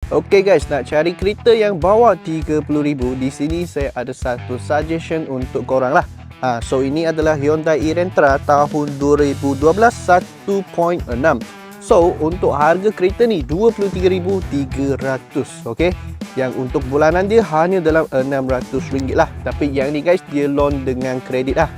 Okey guys, nak cari kereta yang bawah 30,000, di sini saya ada satu suggestion untuk korang lah. So ini adalah Hyundai Elantra tahun 2012 1.6. So untuk harga kereta ni 23,300, okey. Yang untuk bulanan dia hanya dalam RM600 lah. Tapi yang ni guys, dia loan dengan kredit lah.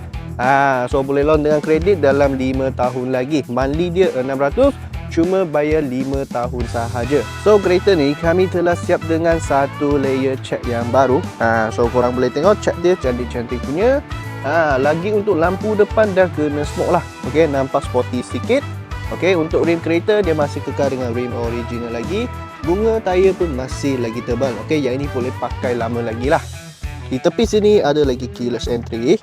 So boleh loan dengan kredit dalam 5 tahun lagi. Monthly dia 600, cuma bayar 5 tahun sahaja. So kereta ni kami telah siap dengan satu layer cat yang baru. So korang boleh tengok cat dia cantik-cantik punya. Lagi untuk lampu depan dah kena smoke lah. Okey, nampak sporty sikit. Okey, untuk rim kereta dia masih kekal dengan rim original lagi. Bunga tayar pun masih lagi tebal. Okey, yang ini boleh pakai lama lagi lah. Di tepi sini ada lagi keyless entry.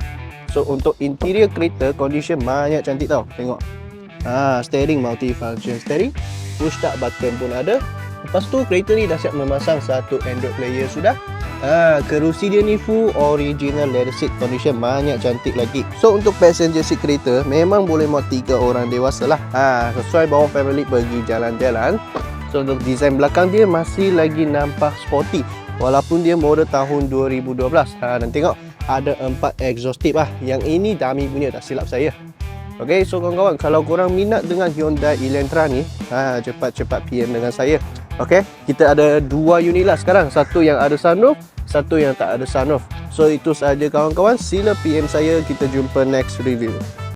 So untuk interior kereta condition banyak cantik tau. Tengok. Steering multi-function steering, push start button pun ada. Lepas tu kereta ni dah siap memasang satu Android player sudah. Kerusi dia ni full original leather seat, condition banyak cantik lagi. So untuk passenger seat kereta memang boleh muat 3 orang dewasa lah. Sesuai bawa family pergi jalan-jalan. So untuk design belakang dia masih lagi nampak sporty, walaupun dia model tahun 2012. Dan tengok ada 4 exhaust tip lah. Yang ini dummy punya, tak silap saya. Okey, so kawan-kawan, kalau korang minat dengan Hyundai Elantra ni, cepat-cepat PM dengan saya. Okey, kita ada 2 unit lah sekarang. Satu yang ada sunroof, satu yang tak ada sunroof. So itu sahaja kawan-kawan, sila PM saya, kita jumpa next review.